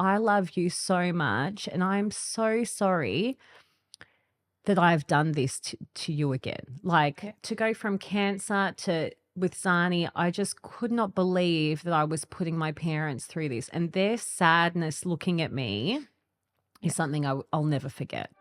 I love you so much and I'm so sorry that I've done this to you again. Like to go from cancer to with Zani, I just could not believe that I was putting my parents through this. And their sadness looking at me is something I'll never forget.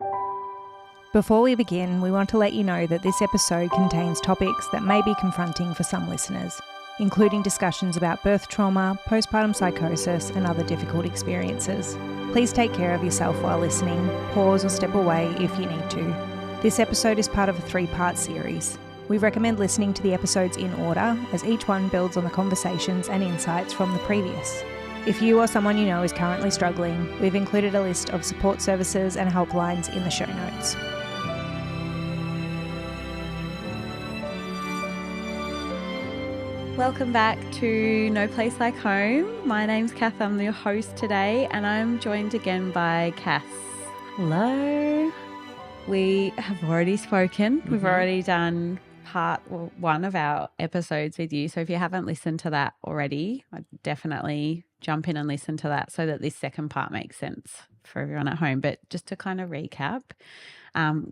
Before we begin, we want to let you know that this episode contains topics that may be confronting for some listeners, including discussions about birth trauma, postpartum psychosis, and other difficult experiences. Please take care of yourself while listening, pause or step away if you need to. This episode is part of a 3-part series. We recommend listening to the episodes in order, as each one builds on the conversations and insights from the previous. If you or someone you know is currently struggling, we've included a list of support services and helplines in the show notes. Welcome back to No Place Like Home. My name's Kath, I'm your host today, and I'm joined again by Cass. Hello. We have already spoken. We've already done part 1 of our episodes with you. So if you haven't listened to that already, I'd definitely jump in and listen to that so that this second part makes sense for everyone at home. But just to kind of recap,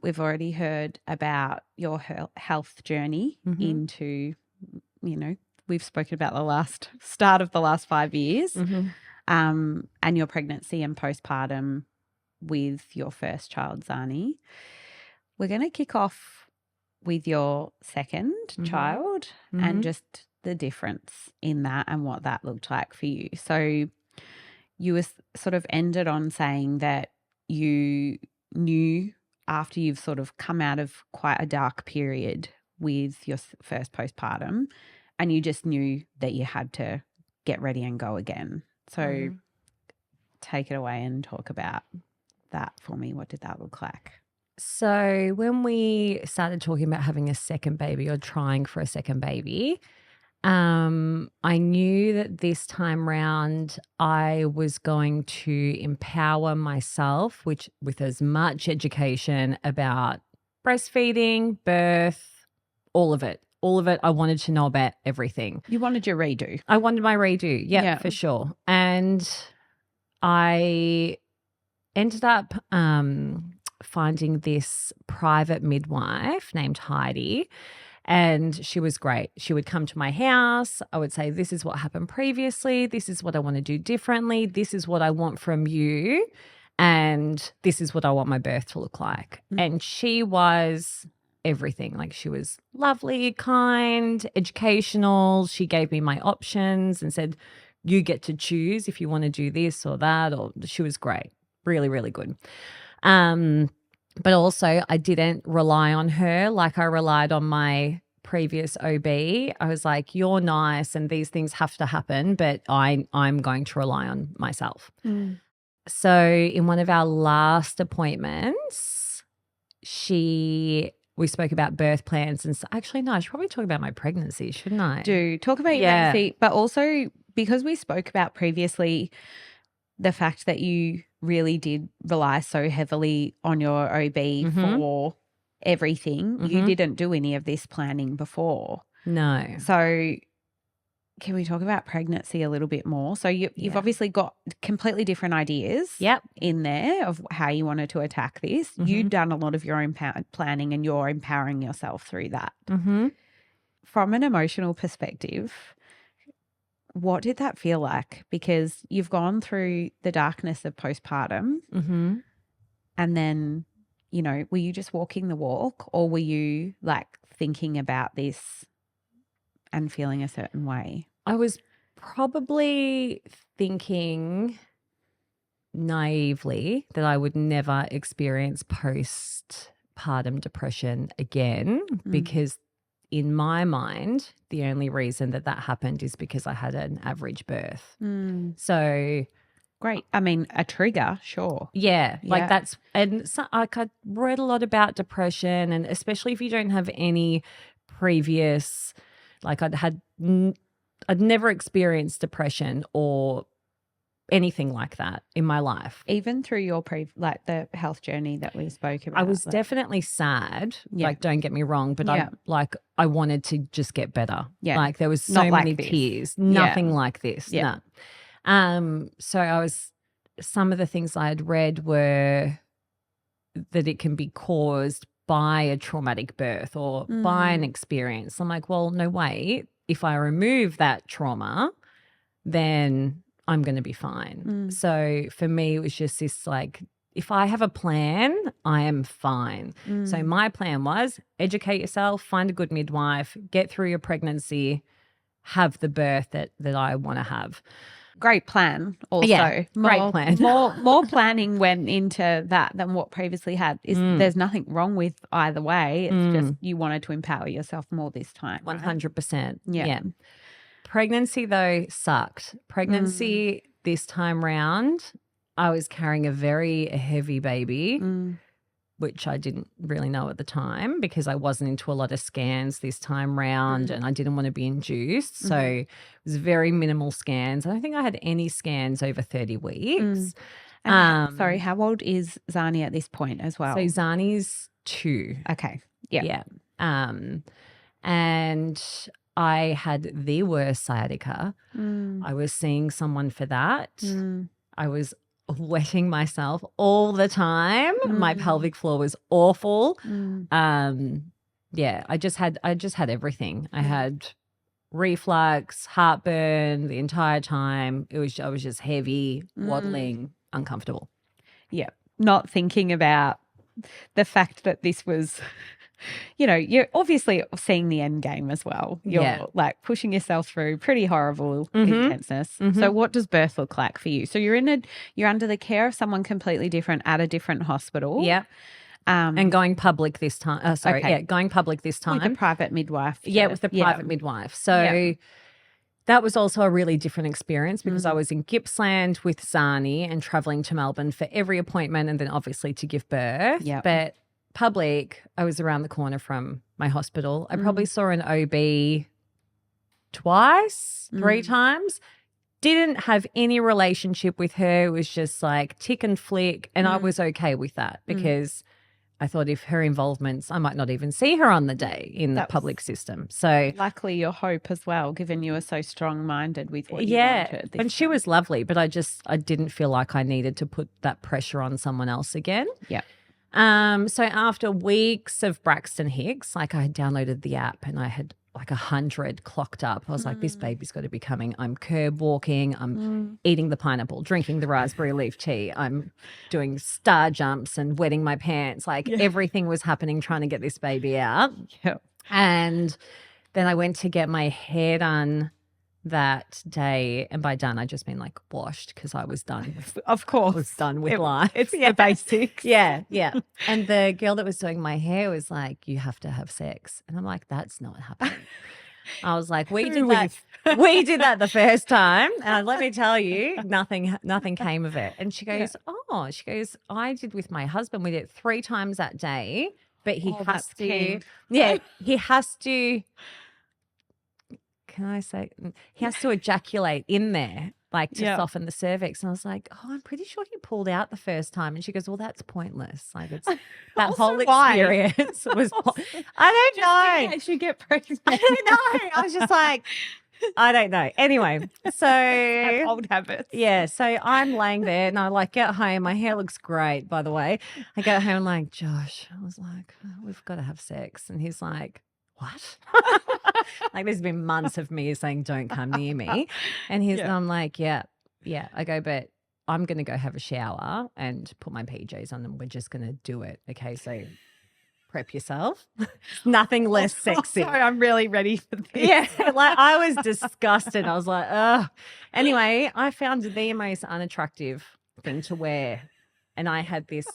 we've already heard about your health journey into, we've spoken about the start of the last 5 years and your pregnancy and postpartum with your first child, Zani. We're going to kick off with your second child and just the difference in that and what that looked like for you. So you were sort of ended on saying that you knew after you've sort of come out of quite a dark period with your first postpartum, and you just knew that you had to get ready and go again. So take it away and talk about that for me. What did that look like? So when we started talking about having a second baby or trying for a second baby, I knew that this time round I was going to empower myself with as much education about breastfeeding, birth, all of it. All of it. I wanted to know about everything. You wanted your redo. I wanted my redo. Yeah, for sure. And I ended up finding this private midwife named Heidi, and she was great. She would come to my house. I would say, this is what happened previously. This is what I want to do differently. This is what I want from you. And this is what I want my birth to look like. And she was everything. Like, she was lovely, kind, educational. She gave me my options and said, you get to choose if you want to do this or that. Or she was great. Really, really good. But also I didn't rely on her like I relied on my previous OB. I was like, you're nice and these things have to happen, but I'm going to rely on myself. So in one of our last appointments, we spoke about birth plans, and actually, no, I should probably talk about my pregnancy, shouldn't I? Do talk about your pregnancy, but also because we spoke about previously the fact that you really did rely so heavily on your OB for everything. You didn't do any of this planning before. No. So can we talk about pregnancy a little bit more? So you've obviously got completely different ideas in there of how you wanted to attack this. You've done a lot of your own planning and you're empowering yourself through that. From an emotional perspective, what did that feel like? Because you've gone through the darkness of postpartum and then, were you just walking the walk, or were you like thinking about this and feeling a certain way? I was probably thinking naively that I would never experience postpartum depression again because in my mind, the only reason that happened is because I had an average birth. So great. I mean, a trigger, sure. Yeah, like that's, and so, like, I read a lot about depression, and especially if you don't have any previous, like I'd never experienced depression or anything like that in my life. Even through your the health journey that we spoke about. I was definitely sad, like don't get me wrong, but I wanted to just get better. Yeah. Like there was so many tears, nothing like this. Yeah. No. So I was some of the things I had read were that it can be caused by a traumatic birth or by an experience. I'm like, well, no, wait. If I remove that trauma, then I'm going to be fine. So for me, it was just this like, if I have a plan, I am fine. So my plan was educate yourself, find a good midwife, get through your pregnancy, have the birth that I want to have. Great plan also. Yeah, great plan. More planning went into that than what previously had. There's nothing wrong with either way. It's just you wanted to empower yourself more this time. 100%. Yeah. Yeah. Pregnancy, though, sucked. Pregnancy this time round, I was carrying a very heavy baby, which I didn't really know at the time because I wasn't into a lot of scans this time round and I didn't want to be induced. So it was very minimal scans. I don't think I had any scans over 30 weeks. Sorry, how old is Zani at this point as well? So Zani's 2. Okay. Yeah. Yeah. And I had the worst sciatica. I was seeing someone for that. I was wetting myself all the time. My pelvic floor was awful. Yeah, I just had everything. I had reflux, heartburn the entire time. I was just heavy, waddling, uncomfortable. Yeah. Not thinking about the fact that this was, you're obviously seeing the end game as well. You're like pushing yourself through pretty horrible intenseness. So what does birth look like for you? So you're under the care of someone completely different at a different hospital. Yeah. And going public this time. Going public this time. With a private midwife. Yeah, with the private midwife. So that was also a really different experience because I was in Gippsland with Zani and traveling to Melbourne for every appointment and then obviously to give birth. Yep. But public, I was around the corner from my hospital. I probably saw an OB twice, 3 times. Didn't have any relationship with her. It was just like tick and flick. And I was okay with that because I thought if her involvements, I might not even see her on the day in the public system. So luckily your hope as well, given you were so strong-minded with what you wanted. And she was lovely, but I didn't feel like I needed to put that pressure on someone else again. Yeah. So after weeks of Braxton Hicks, like I had downloaded the app and I had like 100 clocked up. I was like, this baby's got to be coming. I'm curb walking. I'm eating the pineapple, drinking the raspberry leaf tea. I'm doing star jumps and wetting my pants. Like everything was happening trying to get this baby out. Yeah. And then I went to get my hair done that day, and by done I just mean like washed because I was done. Of course. I was done with life. It's the basics. Yeah. And the girl that was doing my hair was like, you have to have sex. And I'm like, that's not happening. I was like, we did that the first time. And let me tell you, nothing came of it. And she goes, I did with my husband. We did it 3 times that day, but he has to, he has to, can I say, he has to ejaculate in there, like to soften the cervix. And I was like, I'm pretty sure he pulled out the first time. And she goes, well, that's pointless. Like it's that whole experience was, I don't know. Just you get pregnant. I don't know. I was just like, I don't know. Anyway, so old habits. Yeah. So I'm laying there and I like get home. My hair looks great, by the way. I get home like, Josh, I was like, we've got to have sex. And he's like, what? Like there's been months of me saying, don't come near me. And I'm like, yeah. I go, but I'm going to go have a shower and put my PJs on and we're just going to do it. Okay. So prep yourself. Nothing less sexy. Sorry, I'm really ready for this. Yeah. Like I was disgusted. I was like, ugh. Anyway, I found the most unattractive thing to wear. And I had this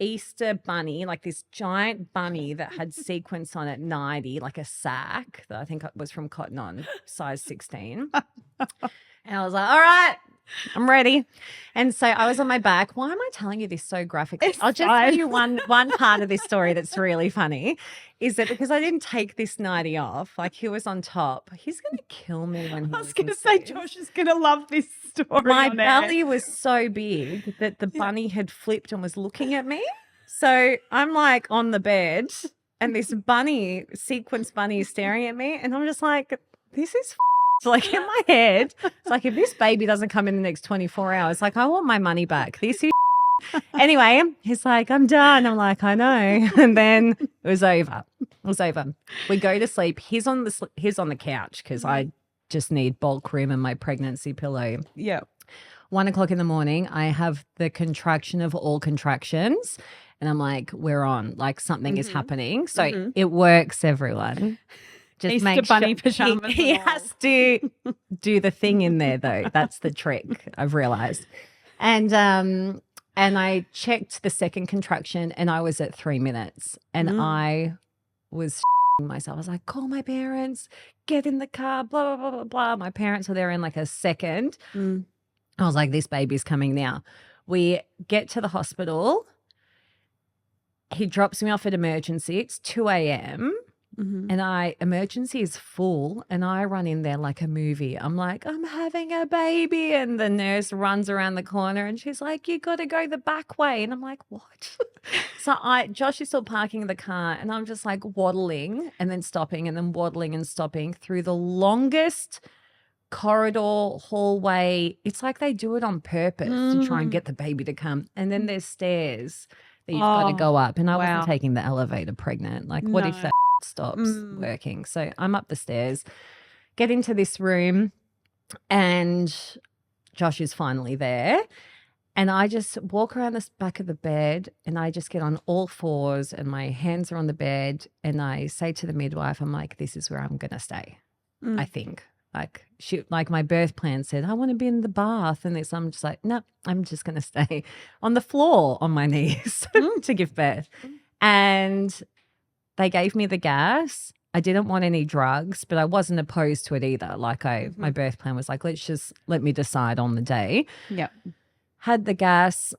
Easter bunny, like this giant bunny that had sequins on it, 90, like a sack that I think was from Cotton On, size 16. And I was like, all right, I'm ready. And so I was on my back. Why am I telling you this so graphically? I'll just tell you one part of this story that's really funny is that because I didn't take this nightie off, like he was on top, he's going to kill me when he I was going to say, Josh is going to love this story. My belly was so big that the bunny had flipped and was looking at me. So I'm like on the bed and this bunny, sequence bunny is staring at me and I'm just like, this is So like in my head, it's like if this baby doesn't come in the next 24 hours, like I want my money back. This is anyway, he's like, I'm done. I'm like, I know. And then it was over. It was over. We go to sleep. He's on the couch because I just need bulk room and my pregnancy pillow. Yeah. 1 o'clock in the morning, I have the contraction of all contractions. And I'm like, we're on. Like something is happening. So it works, everyone. Just Easter make bunny sure pajamas. he has to do the thing in there though. That's the trick, I've realized. And I checked the second contraction and I was at 3 minutes and I was myself. I was like, call my parents, get in the car, blah, blah, blah, blah, blah. My parents were there in like a second. I was like, this baby's coming now. We get to the hospital. He drops me off at emergency. It's 2 a.m. And emergency is full and I run in there like a movie. I'm like, I'm having a baby. And the nurse runs around the corner and she's like, you got to go the back way. And I'm like, what? So Josh is still parking the car and I'm just like waddling and then stopping and then waddling and stopping through the longest corridor, hallway. It's like they do it on purpose to try and get the baby to come. And then there's stairs that you've got to go up. And I wasn't taking the elevator pregnant. Like, what if that stops working? So I'm up the stairs, get into this room, and Josh is finally there. And I just walk around the back of the bed and I just get on all fours and my hands are on the bed and I say to the midwife, I'm like, this is where I'm going to stay, I think. Like my birth plan said, I want to be in the bath and this. I'm just like, no, I'm just going to stay on the floor on my knees to give birth. And they gave me the gas. I didn't want any drugs, but I wasn't opposed to it either. Like my birth plan was like, let me decide on the day. Yeah. Had the gas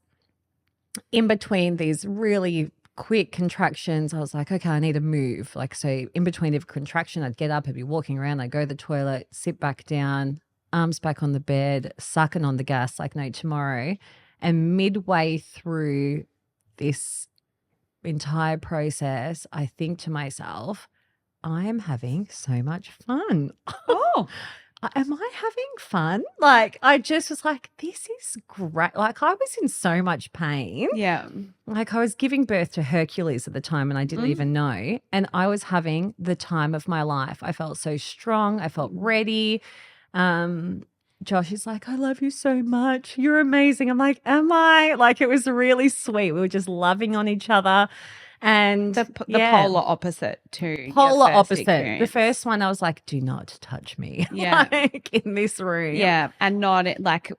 in between these really quick contractions. I was like, okay, I need to move. Like, so in between every contraction, I'd get up, I'd be walking around, I'd go to the toilet, sit back down, arms back on the bed, sucking on the gas like no tomorrow. And midway through this entire process, I think to myself, I am having so much fun. Oh, am I having fun? Like, I just was like, this is great. Like, I was in so much pain. yeah. Like, I was giving birth to Hercules at the time and I didn't even know. And I was having the time of my life. I felt so strong. I felt ready. Josh is like, I love you so much. You're amazing. I'm like, am I? Like, it was really sweet. We were just loving on each other. And the polar opposite too. Polar opposite. The first one, I was like, do not touch me. Yeah. Like in this room. Yeah. And not like,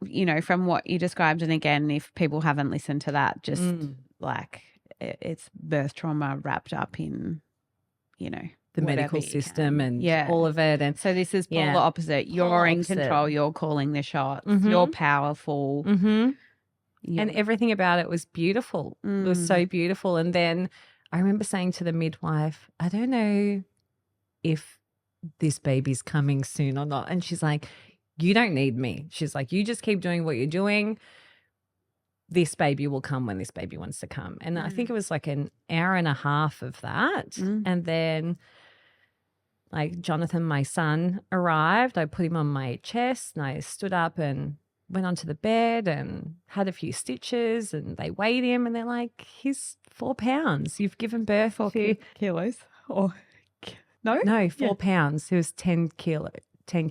from what you described. And again, if people haven't listened to that, just like it's birth trauma wrapped up in, the medical system and all of it. And so this is polar opposite. You're in control. You're calling the shots. You're powerful. And everything about it was beautiful. It was so beautiful. And then I remember saying to the midwife, I don't know if this baby's coming soon or not. And she's like, you don't need me. She's like, you just keep doing what you're doing. This baby will come when this baby wants to come. And I think it was like an hour and a half of that. And then like Jonathan, my son, arrived. I put him on my chest and I stood up and went onto the bed and had a few stitches and they weighed him and they're like, he's 4 pounds. You've given birth to kilos or no? No, 4 pounds. He was 10 kilos. 10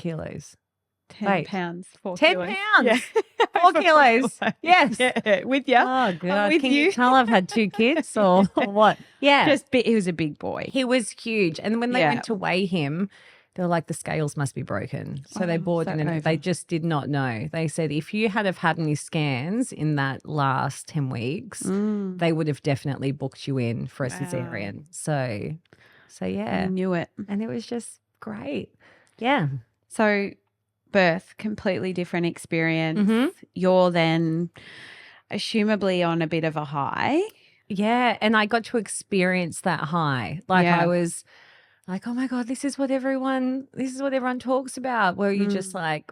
pounds, 4 10 kilos. pounds. Yeah. 4 kilos. Yes. Yeah, with you. Oh, God. With Can you. you tell I've had 2 kids or what? Yeah. He was a big boy. He was huge. And when they went to weigh him, they were like, the scales must be broken. So they bought in and they just did not know. They said if you had have had any scans in that last 10 weeks, they would have definitely booked you in for a cesarean. So yeah. I knew it. And it was just great. Yeah. So birth, completely different experience. You're then assumably on a bit of a high. Yeah. And I got to experience that high. Like I was like, oh my God, this is what everyone talks about, where you just like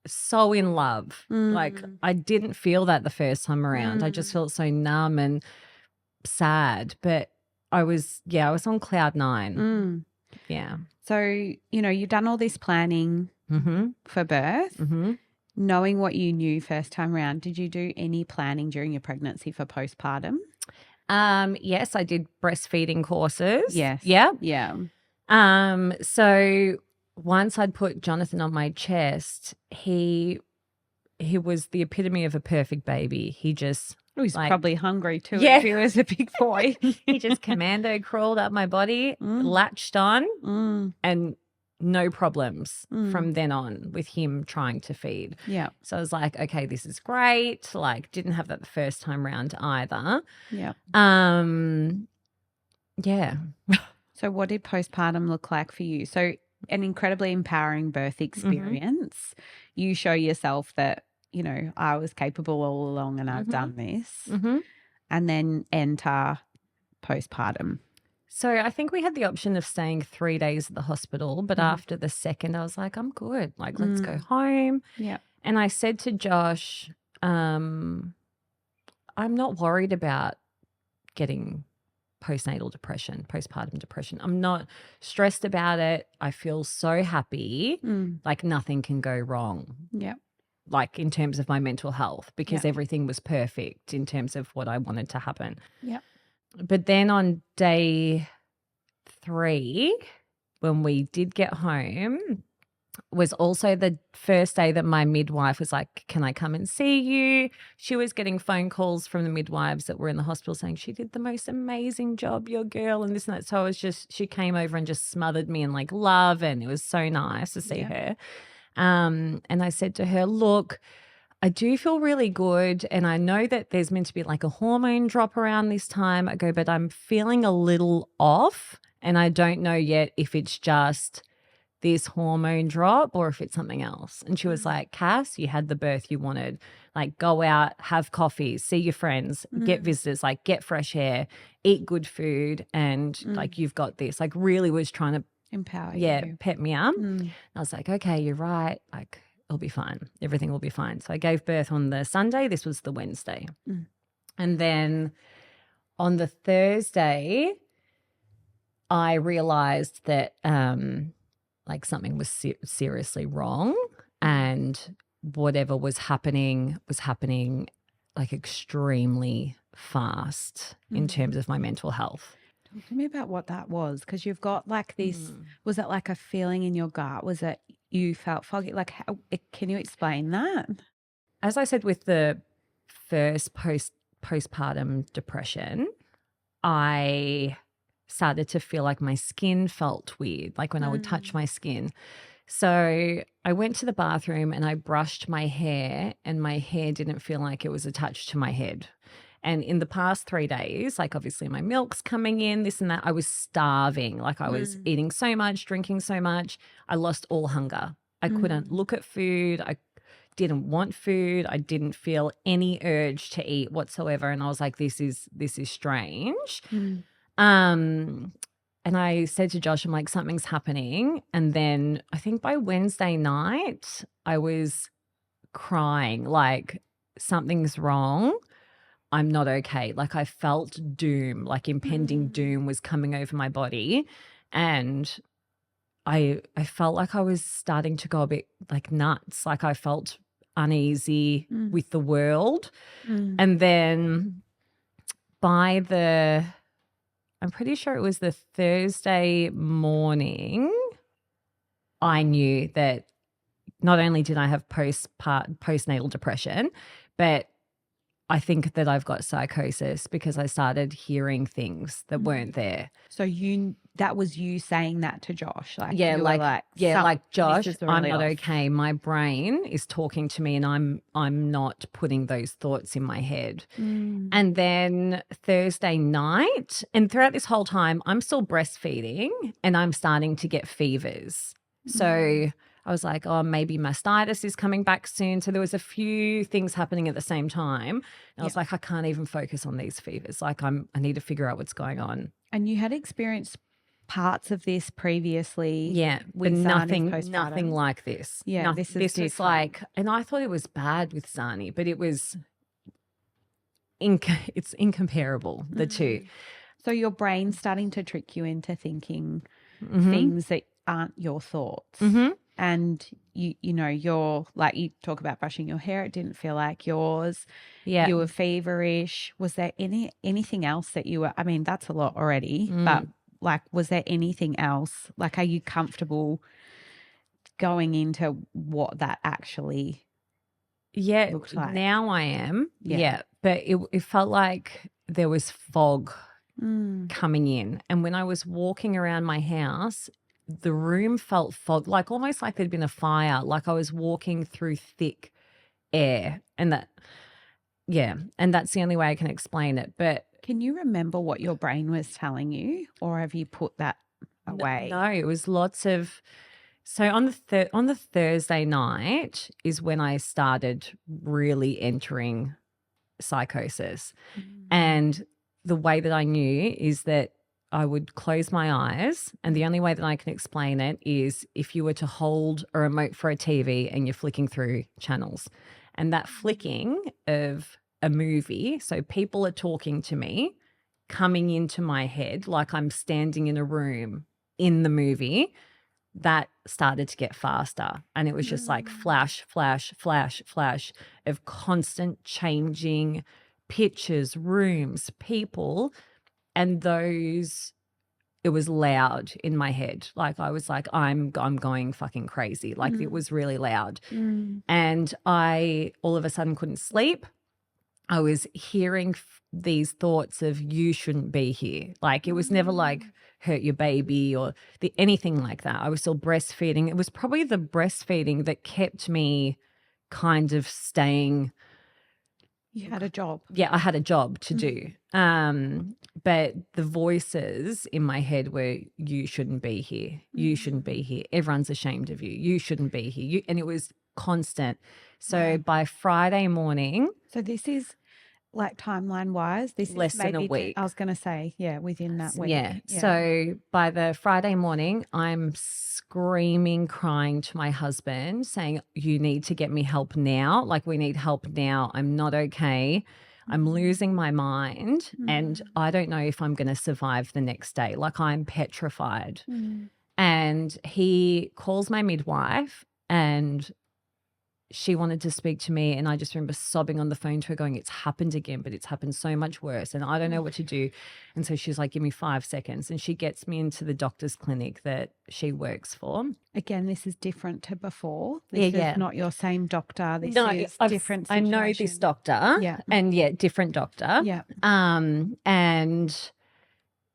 so in love. Like I didn't feel that the first time around. I just felt so numb and sad. But I was on cloud 9. Yeah. So, you've done all this planning. for birth. Mm-hmm. Knowing what you knew first time around, did you do any planning during your pregnancy for postpartum? Yes, I did breastfeeding courses. Yes. Yeah. Yeah. So once I'd put Jonathan on my chest, he was the epitome of a perfect baby. He just He's probably hungry too. Yeah. If he was a big boy. He just commando crawled up my body, latched on, and no problems from then on with him trying to feed. Yeah. So I was like, okay, this is great. Like, didn't have that the first time round either. Yeah. Yeah. So what did postpartum look like for you? So an incredibly empowering birth experience. You show yourself that, you know, I was capable all along and I've done this. And then enter postpartum. So I think we had the option of staying 3 days at the hospital, but after the second, I was like, I'm good. Like, let's go home. Yeah. And I said to Josh, I'm not worried about getting postnatal depression, postpartum depression. I'm not stressed about it. I feel so happy. Like nothing can go wrong. Yeah. Like in terms of my mental health, because everything was perfect in terms of what I wanted to happen. Yeah. But then on day 3, when we did get home, was also the first day that my midwife was like, can I come and see you? She was getting phone calls from the midwives that were in the hospital saying she did the most amazing job, your girl, and this and that. So I was just, she came over and just smothered me in like love, and it was so nice to see her. And I said to her, look, I do feel really good, and I know that there's meant to be like a hormone drop around this time. I go, but I'm feeling a little off, and I don't know yet if it's just this hormone drop or if it's something else. And she was like, Cass, you had the birth you wanted. Like, go out, have coffee, see your friends, get visitors, like get fresh air, eat good food, and like you've got this. Like really was trying to empower you. Pep me up. I was like, okay, you're right. Like it'll be fine. Everything will be fine. So I gave birth on the Sunday. This was the Wednesday. And then on the Thursday, I realized that like something was seriously wrong, and whatever was happening like extremely fast in terms of my mental health. Talk to me about what that was, because you've got like this, was it like a feeling in your gut? Was it you felt foggy? Like how, can you explain that? As I said with the first postpartum depression, I started to feel like my skin felt weird, like when I would touch my skin. So I went to the bathroom and I brushed my hair, and my hair didn't feel like it was attached to my head. And in the past 3 days, like obviously my milk's coming in, this and that, I was starving. Like I was eating so much, drinking so much. I lost all hunger. I couldn't look at food. I didn't want food. I didn't feel any urge to eat whatsoever. And I was like, this is strange. And I said to Josh, I'm like, something's happening. And then I think by Wednesday night, I was crying, like something's wrong. I'm not okay. Like I felt doom, like impending doom was coming over my body. And I felt like I was starting to go a bit like nuts. Like I felt uneasy with the world. And then by I'm pretty sure it was the Thursday morning, I knew that not only did I have postnatal depression, but I think that I've got psychosis because I started hearing things that weren't there. So that was you saying that to Josh? Like Josh, really I'm not okay. My brain is talking to me and I'm not putting those thoughts in my head. And then Thursday night, and throughout this whole time, I'm still breastfeeding and I'm starting to get fevers. So I was like, oh, maybe mastitis is coming back soon. So there was a few things happening at the same time. And I was like, I can't even focus on these fevers. Like I need to figure out what's going on. And you had experienced parts of this previously. Yeah, but nothing like this. Yeah, this was like, and I thought it was bad with Zani, but it was, it's incomparable, the two. So your brain's starting to trick you into thinking things that aren't your thoughts. and you know, you're like, you talk about brushing your hair. It didn't feel like yours. Yeah. You were feverish. Was there anything else that you were, I mean, that's a lot already, but like, was there anything else? Like, are you comfortable going into what that actually looked like? Now I am. Yeah. But it felt like there was fog coming in. And when I was walking around my house, the room felt fog, like almost like there'd been a fire, like I was walking through thick air. And that's the only way I can explain it. But can you remember what your brain was telling you, or have you put that away? No, it was lots of. So on the Thursday night is when I started really entering psychosis. And the way that I knew is that I would close my eyes, and the only way that I can explain it is if you were to hold a remote for a TV and you're flicking through channels. And that flicking of a movie, so people are talking to me, coming into my head like I'm standing in a room in the movie, that started to get faster. And it was just like flash, flash, flash, flash of constant changing pictures, rooms, people. And it was loud in my head. Like I was like, I'm going fucking crazy. Like it was really loud. And I all of a sudden couldn't sleep. I was hearing these thoughts of you shouldn't be here. Like it was never like hurt your baby or anything like that. I was still breastfeeding. It was probably the breastfeeding that kept me kind of staying. You had a job. Yeah, I had a job to do. But the voices in my head were, you shouldn't be here. You shouldn't be here. Everyone's ashamed of you. You shouldn't be here. And it was constant. So by Friday morning. So this is like timeline wise, this less is maybe than a week. I was going to say, within that week. Yeah. So by the Friday morning, I'm screaming, crying to my husband saying, you need to get me help now. Like we need help now. I'm not okay. I'm losing my mind and I don't know if I'm going to survive the next day. Like I'm petrified. And he calls my midwife and she wanted to speak to me, and I just remember sobbing on the phone to her going, it's happened again, but it's happened so much worse and I don't know what to do. And so she's like, give me 5 seconds. And she gets me into the doctor's clinic that she works for. Again, this is different to before. This is not your same doctor. This is different I situation. know this doctor. Yeah. And different doctor. Yeah. And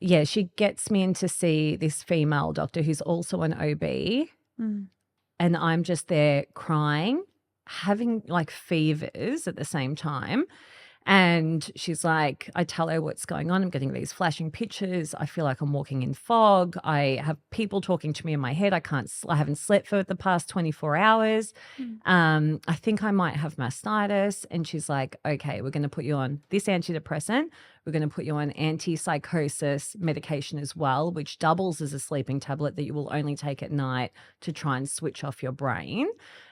she gets me in to see this female doctor who's also an OB. And I'm just there crying, having like fevers at the same time. And she's like, I tell her what's going on. I'm getting these flashing pictures. I feel like I'm walking in fog. I have people talking to me in my head. I haven't slept for the past 24 hours. I think I might have mastitis. And she's like, okay, we're going to put you on this antidepressant. We're going to put you on anti-psychosis medication as well, which doubles as a sleeping tablet that you will only take at night to try and switch off your brain.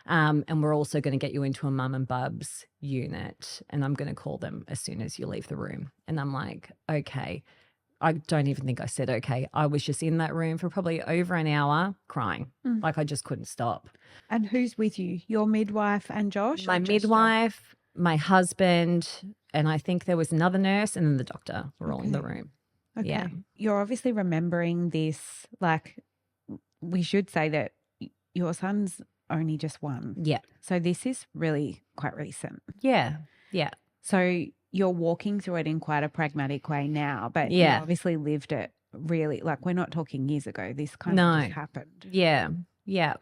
And we're also going to get you into a mum and bubs unit, and I'm going to call them as soon as you leave the room. And I'm like, okay. I don't even think I said okay. I was just in that room for probably over an hour crying. Like I just couldn't stop. And who's with you? Your midwife and Josh? My midwife, my husband, and I think there was another nurse and then the doctor were all in the room. Okay. Yeah. You're obviously remembering this, like we should say that your son's only just 1. Yeah. So this is really quite recent. Yeah. Yeah. So you're walking through it in quite a pragmatic way now, but you obviously lived it really, like we're not talking years ago. This kind of just happened. Yeah. Yeah.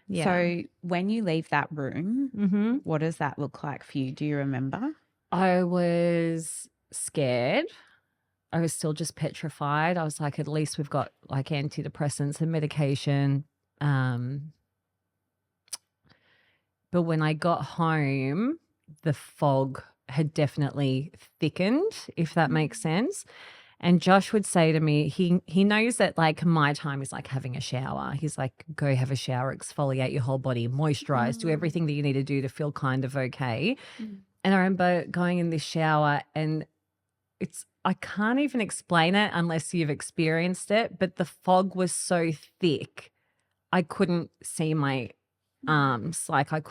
Yeah. So when you leave that room, what does that look like for you? Do you remember? I was scared. I was still just petrified. I was like, at least we've got like antidepressants and medication. But when I got home, the fog had definitely thickened, if that makes sense. And Josh would say to me, he knows that like my time is like having a shower. He's like, go have a shower, exfoliate your whole body, moisturize, do everything that you need to do to feel kind of okay. And I remember going in this shower and I can't even explain it unless you've experienced it, but the fog was so thick. I couldn't see my arms. Like I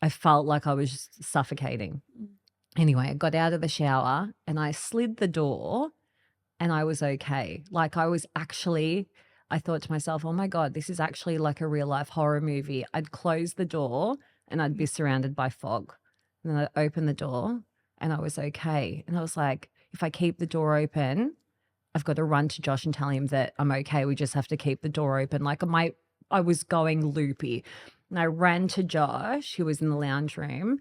felt like I was just suffocating. Anyway, I got out of the shower and I slid the door and I was okay. Like I thought to myself, oh my God, this is actually like a real life horror movie. I'd close the door and I'd be surrounded by fog. And then I'd open the door and I was okay. And I was like, if I keep the door open, I've got to run to Josh and tell him that I'm okay. We just have to keep the door open. Like I was going loopy. And I ran to Josh, who was in the lounge room,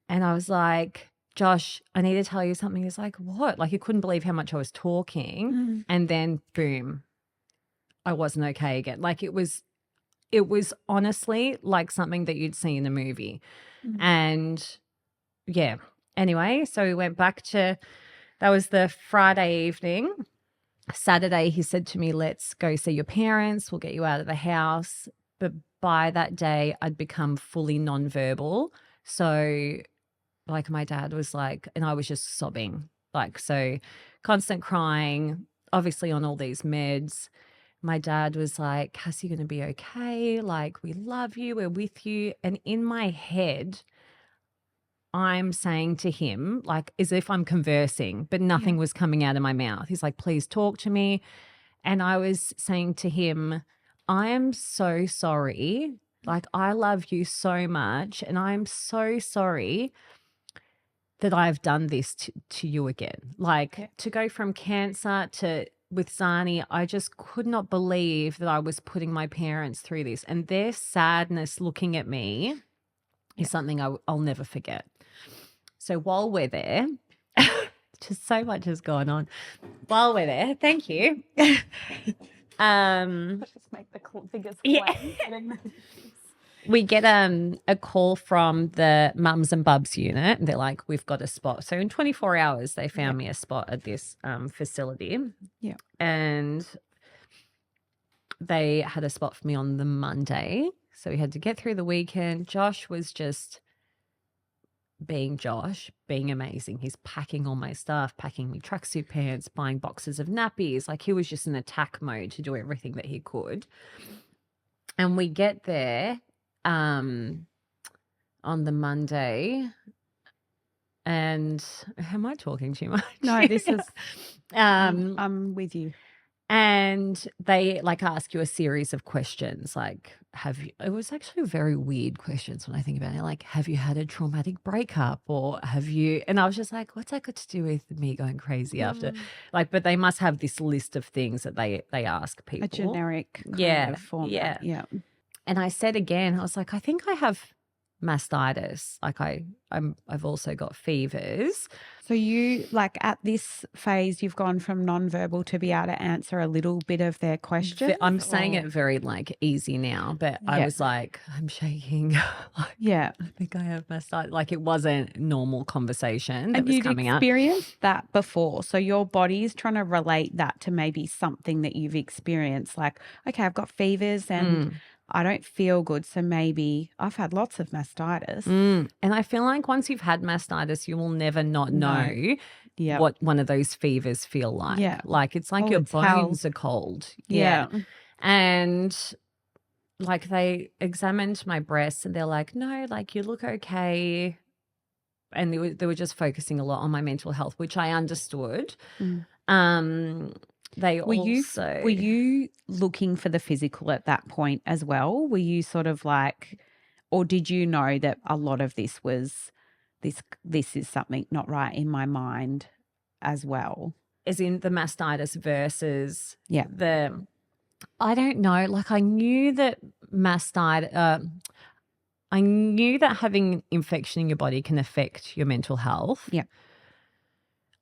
and I was like, Josh, I need to tell you something. He's like, what? Like he couldn't believe how much I was talking. And then boom, I wasn't okay again. Like it was honestly like something that you'd see in a movie. And yeah. Anyway, so we went back to, that was the Friday evening. Saturday, he said to me, let's go see your parents. We'll get you out of the house. But by that day, I'd become fully nonverbal. So like my dad was like, and I was just sobbing. Like, so constant crying, obviously on all these meds. My dad was like, Cass, you're going to be okay. Like, we love you. We're with you. And in my head, I'm saying to him, like, as if I'm conversing, but nothing was coming out of my mouth. He's like, please talk to me. And I was saying to him, I am so sorry. Like, I love you so much. And I'm so sorry that I've done this to you again. Like, to go from cancer to with Zani, I just could not believe that I was putting my parents through this. And their sadness looking at me is something I'll never forget. So while we're there, just so much has gone on. While we're there, thank you. Let's just make the figures we get a call from the mums and bubs unit. And they're like, we've got a spot. So in 24 hours, they found me a spot at this facility. Yeah. And they had a spot for me on the Monday. So we had to get through the weekend. Josh was just being Josh, being amazing. He's packing all my stuff, packing me tracksuit pants, buying boxes of nappies. Like he was just in attack mode to do everything that he could. And we get there on the Monday, and am I talking too much? No, this is I'm with you. And they like ask you a series of questions like, it was actually very weird questions when I think about it. Like, have you had a traumatic breakup, or have you, and I was just like, what's that got to do with me going crazy after? Like, but they must have this list of things that they ask people. A generic kind of format. Yeah. And I said again, I was like, I think I have mastitis. Like I've also got fevers. So you, like at this phase, you've gone from nonverbal to be able to answer a little bit of their questions? I'm saying it very like easy now, but I was like, I'm shaking. I think I have mastitis. Like it wasn't normal conversation that was coming out. And you've experienced that before. So your body's trying to relate that to maybe something that you've experienced. Like, okay, I've got fevers and I don't feel good, so maybe I've had lots of mastitis. And I feel like once you've had mastitis, you will never not know what one of those fevers feel like. Yeah. Like it's like your bones are cold. Yeah. And like they examined my breasts and they're like, no, like you look okay. And they were just focusing a lot on my mental health, which I understood. Were you looking for the physical at that point as well? Were you sort of like, or did you know that a lot of this was this is something not right in my mind as well? As in the mastitis versus I don't know. Like I knew that I knew that having infection in your body can affect your mental health. Yeah.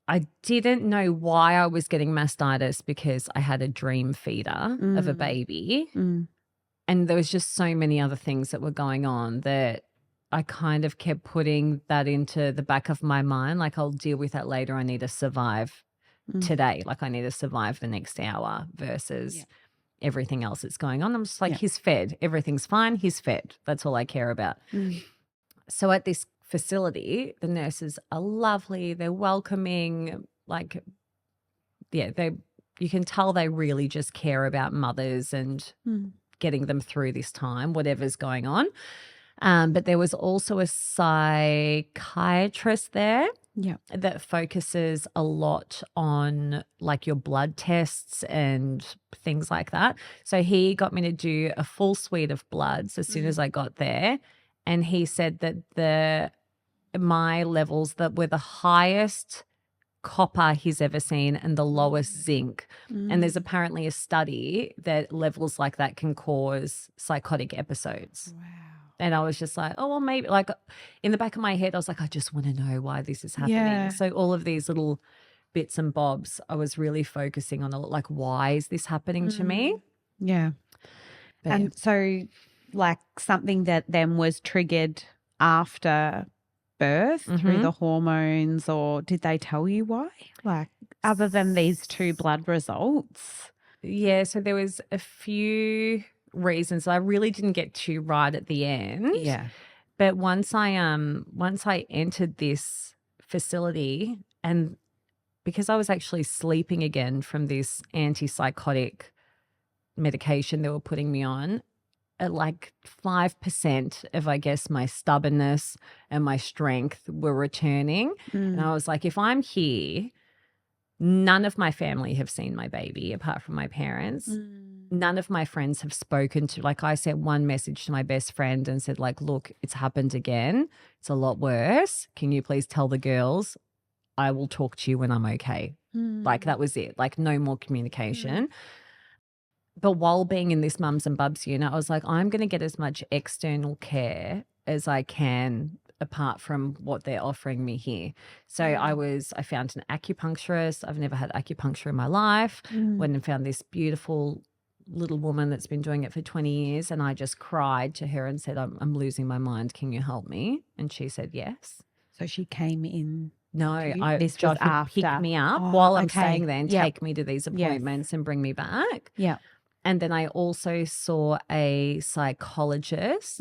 I didn't know why I was getting mastitis because I had a dream feeder of a baby. And there was just so many other things that were going on that I kind of kept putting that into the back of my mind. Like I'll deal with that later. I need to survive today. Like I need to survive the next hour versus everything else that's going on. I'm just like, he's fed. Everything's fine. He's fed. That's all I care about. So at this facility, the nurses are lovely. They're welcoming. Like, you can tell they really just care about mothers and getting them through this time, whatever's going on. But there was also a psychiatrist there that focuses a lot on like your blood tests and things like that. So he got me to do a full suite of bloods as soon as I got there. And he said that my levels that were the highest copper he's ever seen and the lowest zinc. And there's apparently a study that levels like that can cause psychotic episodes. Wow. And I was just like, oh, well, maybe, like in the back of my head, I was like, I just want to know why this is happening. Yeah. So all of these little bits and bobs, I was really focusing on, like, why is this happening to me? Yeah. But And so like something that then was triggered after birth through the hormones, or did they tell you why? Like other than these 2 blood results? yeah, so there was a few reasons. I really didn't get to right at the end. Yeah. But once I entered this facility, and because I was actually sleeping again from this antipsychotic medication they were putting me on, at like 5% of, I guess, my stubbornness and my strength were returning. And I was like, if I'm here, none of my family have seen my baby apart from my parents. None of my friends have spoken to, like, I sent one message to my best friend and said, like, look, it's happened again. It's a lot worse. Can you please tell the girls I will talk to you when I'm okay? Like, that was it. Like, no more communication. But while being in this mums and bubs unit, I was like, I'm going to get as much external care as I can apart from what they're offering me here. So I found an acupuncturist. I've never had acupuncture in my life. Went and found this beautiful little woman that's been doing it for 20 years. And I just cried to her and said, I'm losing my mind. Can you help me? And she said, yes. So she came in. No, This Josh was would pick after. me up Oh, while I'm okay. staying there and Yep. take me to these appointments and bring me back. Yeah. And then I also saw a psychologist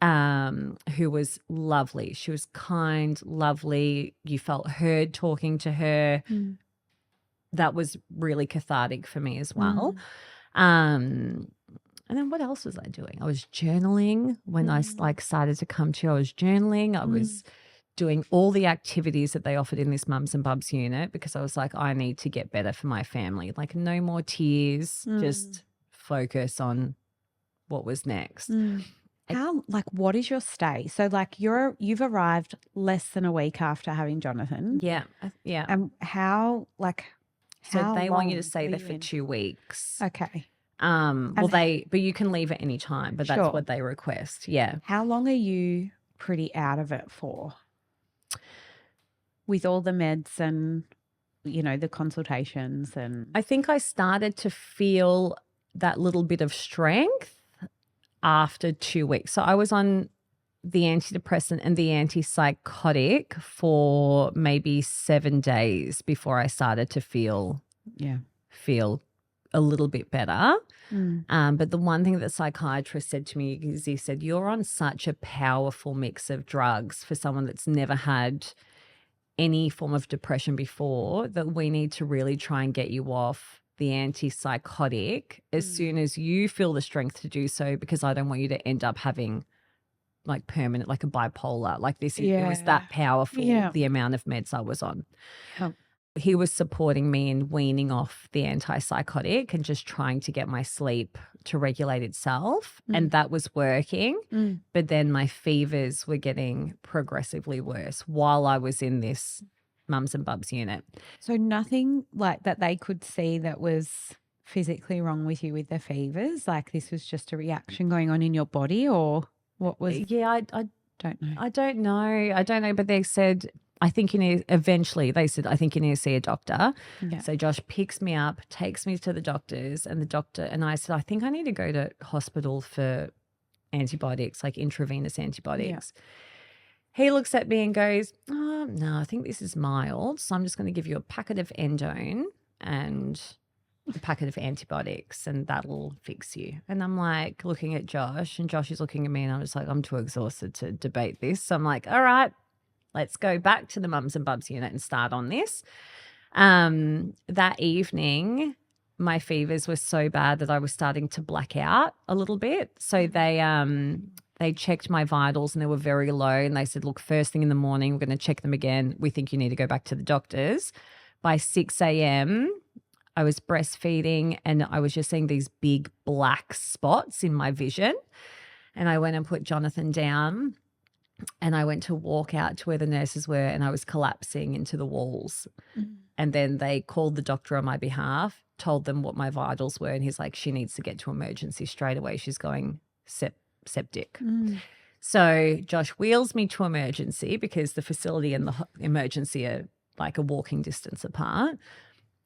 who was lovely. She was kind, lovely. You felt heard talking to her. That was really cathartic for me as well. And then what else was I doing? I was journaling when I started to come to. I was journaling. I was doing all the activities that they offered in this mums and bubs unit because I was like, I need to get better for my family. Like, no more tears, just focus on what was next. What is your stay? So like you've arrived less than a week after having Jonathan. Yeah. Yeah. And how they want you to long stay were there you for in? 2 weeks. Okay. But you can leave at any time, but that's Sure. what they request. Yeah. How long are you pretty out of it for? With all the meds and, the consultations and. I think I started to feel that little bit of strength after 2 weeks. So I was on the antidepressant and the antipsychotic for maybe 7 days before I started to feel a little bit better. But the one thing that the psychiatrist said to me is he said, you're on such a powerful mix of drugs for someone that's never had any form of depression before that we need to really try and get you off the antipsychotic as soon as you feel the strength to do so, because I don't want you to end up having like permanent, like a bipolar, like this. It was that powerful, the amount of meds I was on. He was supporting me in weaning off the antipsychotic and just trying to get my sleep to regulate itself. And that was working. But then my fevers were getting progressively worse while I was in this mums and bubs unit. So nothing like that they could see that was physically wrong with you with the fevers? Like this was just a reaction going on in your body, or what was? Yeah, I don't know. I don't know. But they said, I think eventually they said, I think you need to see a doctor. Yeah. So Josh picks me up, takes me to the doctors, and I said, I think I need to go to hospital for antibiotics, like intravenous antibiotics. Yeah. He looks at me and goes, oh, no, I think this is mild. So I'm just going to give you a packet of endone and a packet of antibiotics and that'll fix you. And I'm like looking at Josh, and Josh is looking at me, and I'm just like, I'm too exhausted to debate this. So I'm like, all right, let's go back to the mums and bubs unit and start on this. That evening, my fevers were so bad that I was starting to black out a little bit. So they checked my vitals and they were very low, and they said, look, first thing in the morning, we're going to check them again. We think you need to go back to the doctors. By 6 a.m., I was breastfeeding and I was just seeing these big black spots in my vision. And I went and put Jonathan down and I went to walk out to where the nurses were, and I was collapsing into the walls. And then they called the doctor on my behalf, told them what my vitals were, and he's like, she needs to get to emergency straight away. She's going septic. So Josh wheels me to emergency because the facility and the emergency are like a walking distance apart.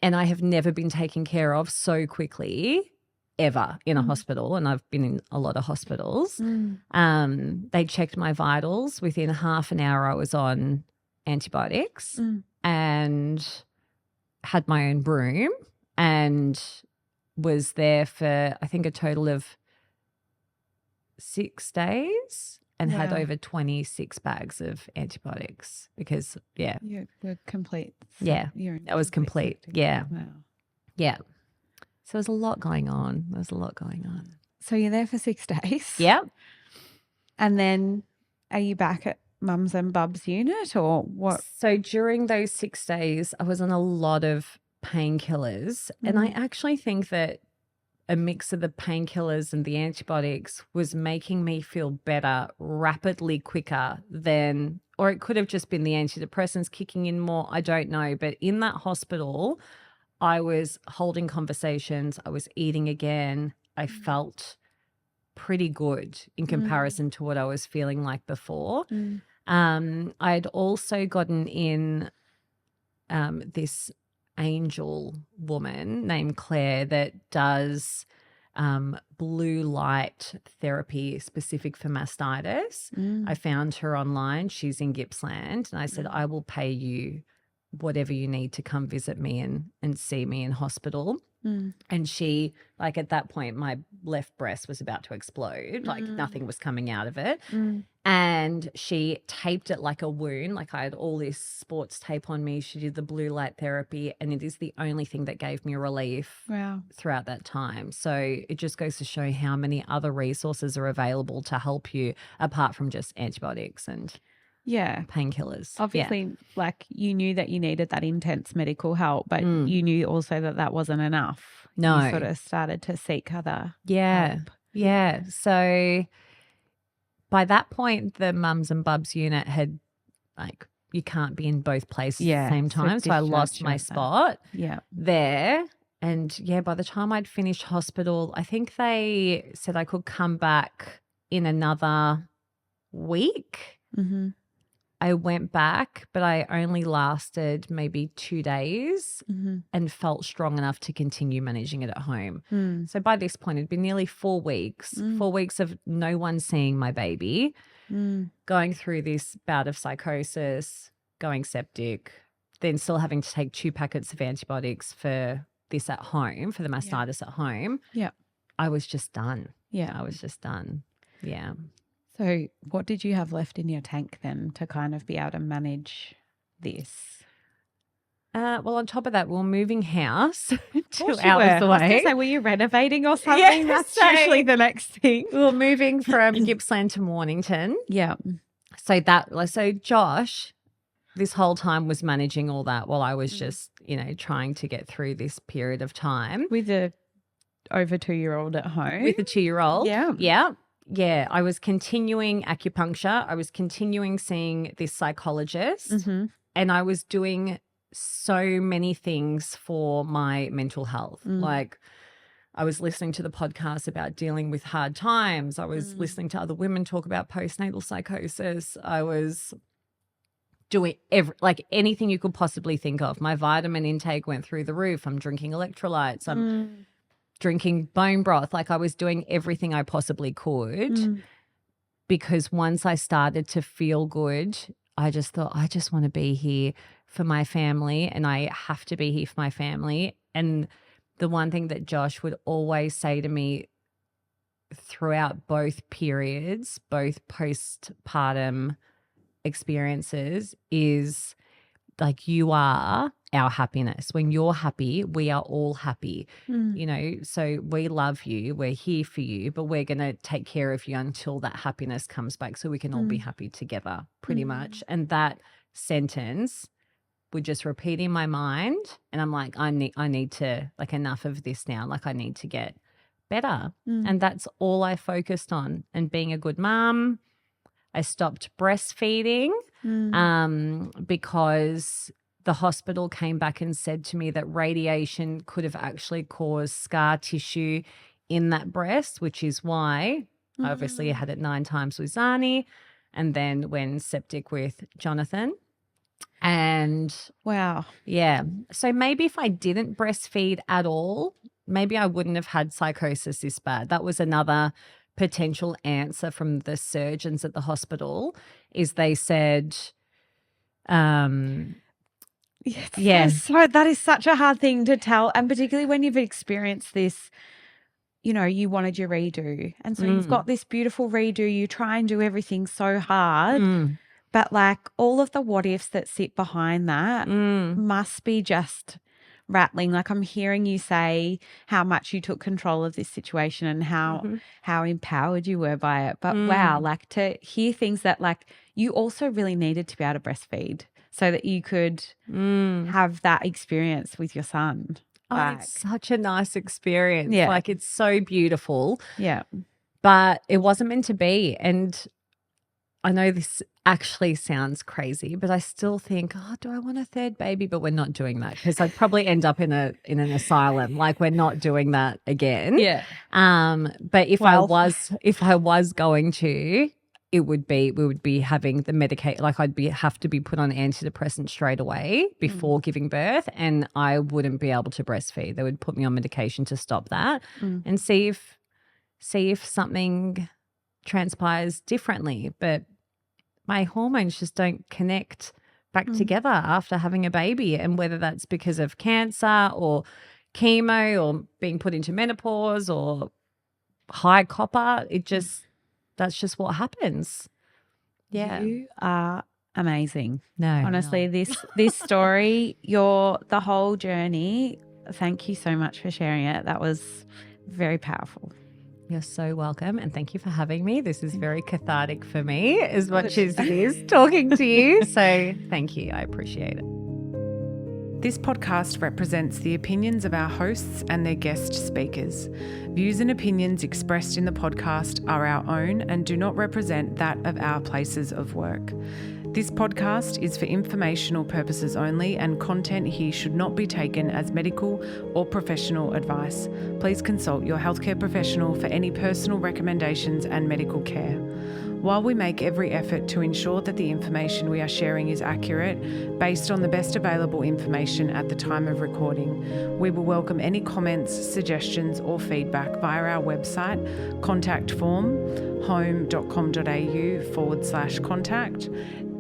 And I have never been taken care of so quickly ever in a hospital, and I've been in a lot of hospitals. They checked my vitals. Within half an hour I was on antibiotics and had my own room and was there for I think a total of 6 days and had over 26 bags of antibiotics because, You were complete. Yeah, I was complete. Yeah. Wow. Yeah. So there's a lot going on. So you're there for 6 days. Yeah. And then are you back at Mums and Bub's unit or what? So during those 6 days, I was on a lot of painkillers. And I actually think that a mix of the painkillers and the antibiotics was making me feel better rapidly quicker than, or it could have just been the antidepressants kicking in more. I don't know. But in that hospital, I was holding conversations. I was eating again. I felt pretty good in comparison to what I was feeling like before. I'd also gotten in this angel woman named Claire that does blue light therapy specific for mastitis. I found her online. She's in Gippsland. And I said, I will pay you whatever you need to come visit me and see me in hospital. And she, like at that point, my left breast was about to explode. Like nothing was coming out of it. And she taped it like a wound. Like I had all this sports tape on me. She did the blue light therapy, and it is the only thing that gave me relief throughout that time. So it just goes to show how many other resources are available to help you apart from just antibiotics and painkillers. Obviously, like you knew that you needed that intense medical help, but you knew also that that wasn't enough. No. You sort of started to seek other help. Yeah. So by that point, the Mums and Bubs unit had like, you can't be in both places at the same time. So I lost my spot there. And by the time I'd finished hospital, I think they said I could come back in another week. I went back, but I only lasted maybe 2 days and felt strong enough to continue managing it at home. So by this point, it'd been nearly 4 weeks, 4 weeks of no one seeing my baby, going through this bout of psychosis, going septic, then still having to take 2 packets of antibiotics for this at home, for the mastitis at home. I was just done. I was just done. Yeah. So what did you have left in your tank then to kind of be able to manage this? Well, on top of that, we were moving house 2 hours away. I was going to say, were you renovating or something? That's usually the next thing. We were moving from Gippsland to Mornington. So Josh, this whole time was managing all that while I was just, trying to get through this period of time. With a over 2-year-old at home. With a 2-year-old. Yeah. Yeah, I was continuing acupuncture. I was continuing seeing this psychologist and I was doing so many things for my mental health. Like I was listening to the podcast about dealing with hard times. I was listening to other women talk about postnatal psychosis. I was doing anything you could possibly think of. My vitamin intake went through the roof. I'm drinking electrolytes. I'm drinking bone broth. Like I was doing everything I possibly could because once I started to feel good, I just thought, I just want to be here for my family and I have to be here for my family. And the one thing that Josh would always say to me throughout both periods, both postpartum experiences, is like you are our happiness. When you're happy, we are all happy, you know, so we love you, we're here for you, but we're going to take care of you until that happiness comes back so we can all be happy together, pretty much. And that sentence would just repeat in my mind, and I'm like, I need to, like, enough of this now, like I need to get better. And that's all I focused on, and being a good mom. I stopped breastfeeding because the hospital came back and said to me that radiation could have actually caused scar tissue in that breast, which is why I obviously had it 9 times with Zani and then went septic with Jonathan. And wow. Yeah. So maybe if I didn't breastfeed at all, maybe I wouldn't have had psychosis this bad. That was another potential answer from the surgeons at the hospital, is they said, yes. So that is such a hard thing to tell. And particularly when you've experienced this, you know, you wanted your redo. And so you've got this beautiful redo. You try and do everything so hard. But like all of the what ifs that sit behind that must be just rattling. Like I'm hearing you say how much you took control of this situation and how empowered you were by it. But wow, like to hear things that like you also really needed to be able to breastfeed so that you could have that experience with your son. Like, it's such a nice experience. Yeah. Like it's so beautiful. Yeah. But it wasn't meant to be. And I know this actually sounds crazy, but I still think, oh, do I want a third baby? But we're not doing that because I'd probably end up in an asylum. Like we're not doing that again. Yeah. But if I was going to, we would be having the medicate. Like have to be put on antidepressant straight away before giving birth, and I wouldn't be able to breastfeed. They would put me on medication to stop that and see if something transpires differently. But my hormones just don't connect back together after having a baby, and whether that's because of cancer or chemo or being put into menopause or high copper, that's just what happens. Yeah. You are amazing. No. Honestly, this story, the whole journey, thank you so much for sharing it. That was very powerful. You're so welcome, and thank you for having me. This is very cathartic for me as much as it is talking to you. So thank you. I appreciate it. This podcast represents the opinions of our hosts and their guest speakers. Views and opinions expressed in the podcast are our own and do not represent that of our places of work. This podcast is for informational purposes only, and content here should not be taken as medical or professional advice. Please consult your healthcare professional for any personal recommendations and medical care. While we make every effort to ensure that the information we are sharing is accurate, based on the best available information at the time of recording, we will welcome any comments, suggestions or feedback via our website, contact form, home.com.au/contact.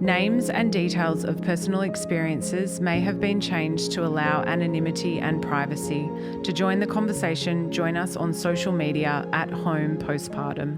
Names and details of personal experiences may have been changed to allow anonymity and privacy. To join the conversation, join us on social media at Home Postpartum.